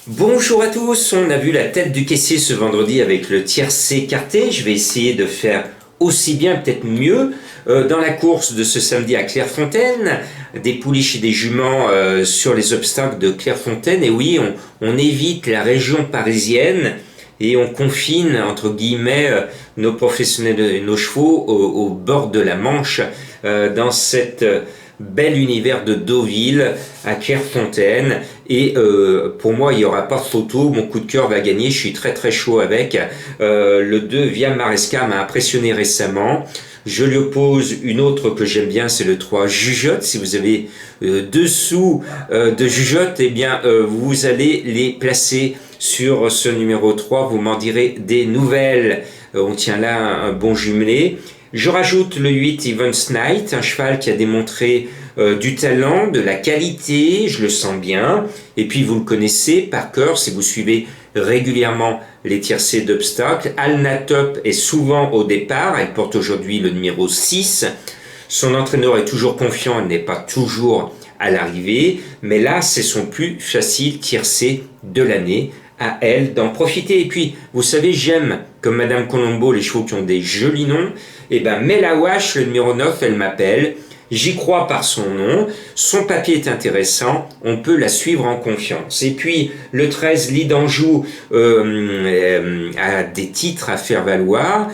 Bonjour à tous, on a vu la tête du caissier ce vendredi avec le tiercé écarté. Je vais essayer de faire aussi bien, peut-être mieux, dans la course de ce samedi à Clairefontaine, des pouliches et des juments sur les obstacles de Clairefontaine. Et oui, on évite la région parisienne et on confine, entre guillemets, nos professionnels et nos chevaux au bord de la Manche, dans cette bel univers de Deauville à Clairefontaine. Et pour moi, il n'y aura pas photo. Mon coup de cœur va gagner. Je suis très très chaud avec. Le 2 Via Maresca m'a impressionné récemment. Je lui oppose une autre que j'aime bien, c'est le 3 Jugeote. Si vous avez dessous de Jugeote, eh bien vous allez les placer sur ce numéro 3. Vous m'en direz des nouvelles. On tient là un bon jumelé. Je rajoute le 8 Evans Knight, un cheval qui a démontré du talent, de la qualité, je le sens bien. Et puis vous le connaissez par cœur si vous suivez régulièrement les tiercés d'obstacles. Alnatop est souvent au départ, elle porte aujourd'hui le numéro 6. Son entraîneur est toujours confiant, elle n'est pas toujours à l'arrivée, mais là c'est son plus facile tiercé de l'année. À elle d'en profiter. Et puis, vous savez, j'aime, comme Madame Colombo, les chevaux qui ont des jolis noms. Et ben, Melawash, le numéro 9, elle m'appelle. J'y crois par son nom. Son papier est intéressant. On peut la suivre en confiance. Et puis, le 13, Lidanjou, a des titres à faire valoir.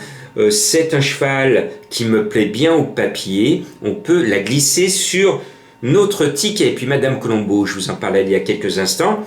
C'est un cheval qui me plaît bien au papier. On peut la glisser sur notre ticket. Et puis, Madame Colombo, je vous en parlais il y a quelques instants,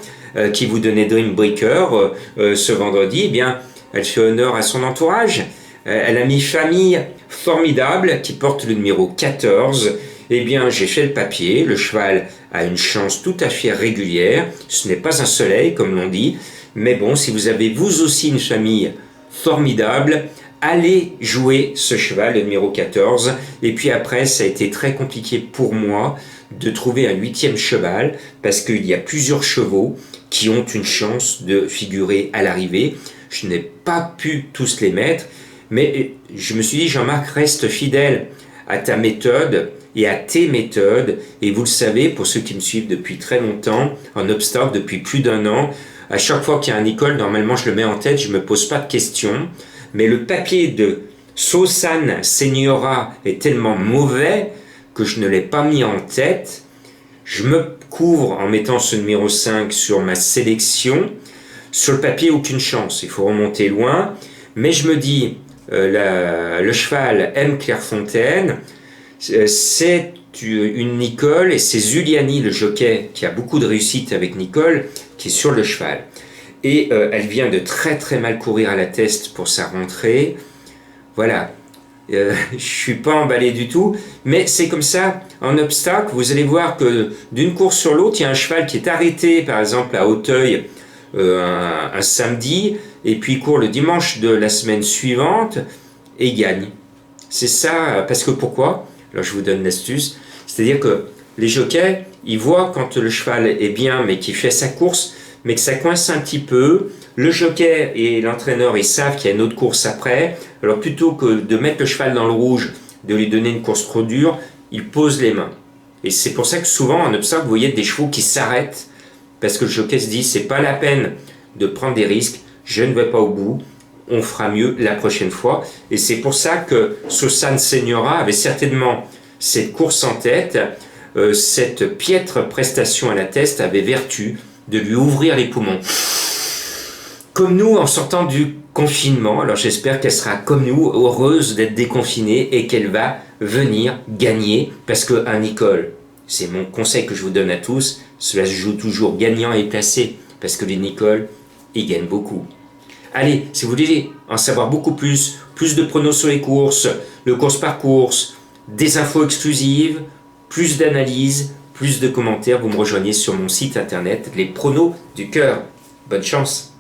qui vous donnait Dreambreaker ce vendredi, eh bien, elle fait honneur à son entourage. Elle a mis Famille Formidable qui porte le numéro 14. Eh bien, j'ai fait le papier. Le cheval a une chance tout à fait régulière. Ce n'est pas un soleil, comme l'on dit. Mais bon, si vous avez vous aussi une famille formidable, allez jouer ce cheval, le numéro 14. Et puis après, ça a été très compliqué pour moi de trouver un 8e cheval parce qu'il y a plusieurs chevaux qui ont une chance de figurer à l'arrivée. Je n'ai pas pu tous les mettre, mais je me suis dit, Jean-Marc, reste fidèle à ta méthode et à tes méthodes. Et vous le savez, pour ceux qui me suivent depuis très longtemps, en obstacle depuis plus d'1 an, à chaque fois qu'il y a un Nicole, normalement je le mets en tête, je ne me pose pas de questions. Mais le papier de Sosan Seniora est tellement mauvais que je ne l'ai pas mis en tête. Je me couvre en mettant ce numéro 5 sur ma sélection. Sur le papier, aucune chance, il faut remonter loin. Mais je me dis, le cheval aime Clairefontaine, c'est une Nicole et c'est Zuliani, le jockey, qui a beaucoup de réussite avec Nicole, qui est sur le cheval. Et elle vient de très très mal courir à la test pour sa rentrée. Voilà. Je suis pas emballé du tout, mais c'est comme ça en obstacle. Vous allez voir que d'une course sur l'autre, il y a un cheval qui est arrêté, par exemple à Auteuil, un samedi, et puis il court le dimanche de la semaine suivante et il gagne. C'est ça, parce que pourquoi? Alors je vous donne l'astuce, c'est-à-dire que les jockeys, ils voient quand le cheval est bien, mais qu'il fait sa course, mais que ça coince un petit peu. Le jockey et l'entraîneur, ils savent qu'il y a une autre course après. Alors plutôt que de mettre le cheval dans le rouge, de lui donner une course trop dure, ils posent les mains. Et c'est pour ça que souvent en obstacle, vous voyez des chevaux qui s'arrêtent parce que le jockey se dit c'est pas la peine de prendre des risques, je ne vais pas au bout, on fera mieux la prochaine fois. Et c'est pour ça que Sosan Seniora avait certainement cette course en tête, cette piètre prestation à la test avait vertu de lui ouvrir les poumons. Comme nous en sortant du confinement, alors j'espère qu'elle sera comme nous, heureuse d'être déconfinée et qu'elle va venir gagner, parce qu'un Nicole, c'est mon conseil que je vous donne à tous, cela se joue toujours gagnant et placé, parce que les Nicole, ils gagnent beaucoup. Allez, si vous voulez en savoir beaucoup plus, plus de pronos sur les courses, le course par course, des infos exclusives, plus d'analyses, plus de commentaires, vous me rejoignez sur mon site internet, les pronos du cœur. Bonne chance!